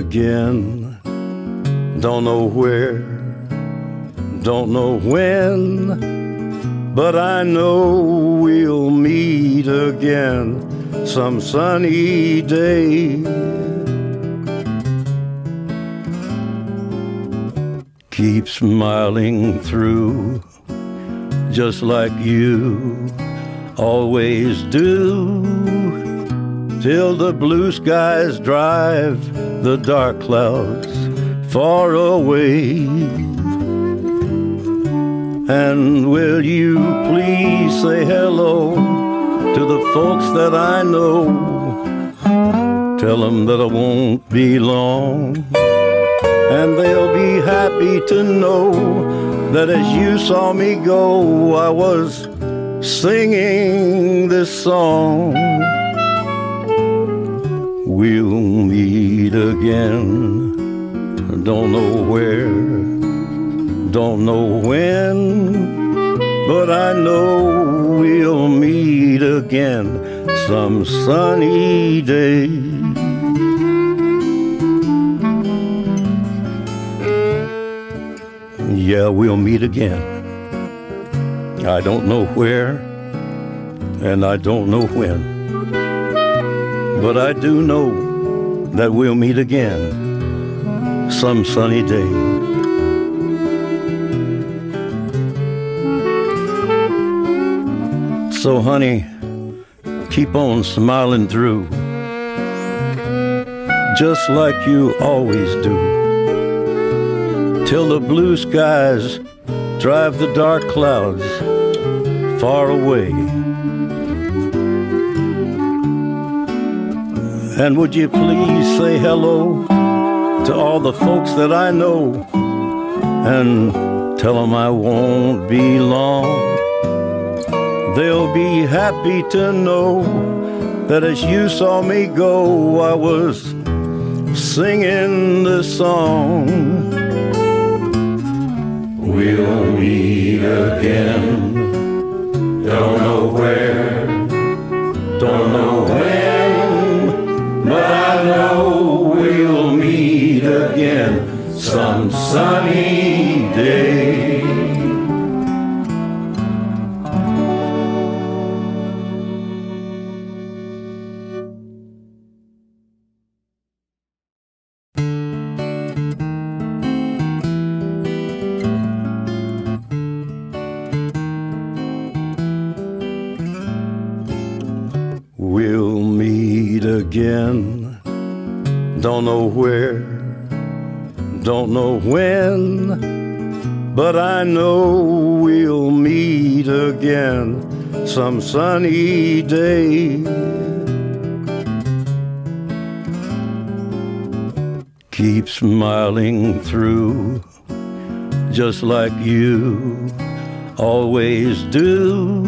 again. Don't know where, don't know when, but I know we'll meet again some sunny day. Keep smiling through, just like you always do, till the blue skies drive the dark clouds far away. And will you please say hello to the folks that I know? Tell them that I won't be long, and they'll be happy to know that as you saw me go, I was singing this song. We'll meet again, don't know where, don't know when, but I know we'll meet again some sunny day. Yeah, we'll meet again. I don't know where, and I don't know when, but I do know that we'll meet again some sunny day. So honey, keep on smiling through, just like you always do, till the blue skies drive the dark clouds far away. And would you please say hello to all the folks that I know, and tell them I won't be long. They'll be happy to know that as you saw me go, I was singing this song. We'll meet again, don't know where, don't know when, but I know we'll meet again some sunny day. We'll meet again, don't know where, don't know when, but I know we'll meet again some sunny day. Keep smiling through, just like you always do,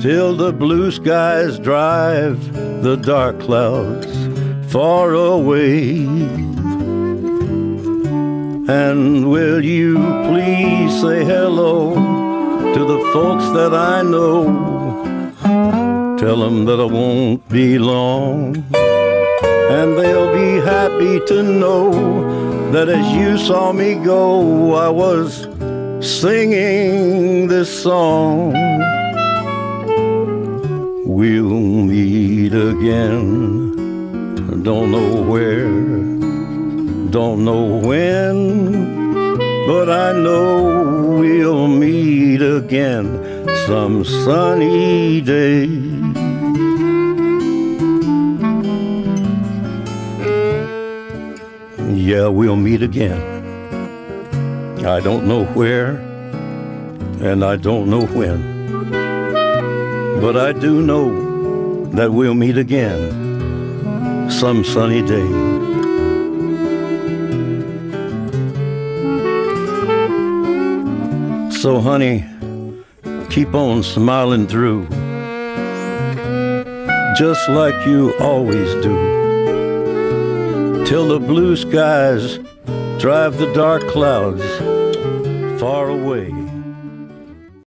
till the blue skies drive the dark clouds far away. And will you please say hello to the folks that I know? Tell them that I won't be long, and they'll be happy to know that as you saw me go, I was singing this song. We'll meet again, don't know where, don't know when, but I know we'll meet again some sunny day. Yeah, we'll meet again. I don't know where, and I don't know when, but I do know that we'll meet again some sunny day. So honey, keep on smiling through, just like you always do, till the blue skies drive the dark clouds far away.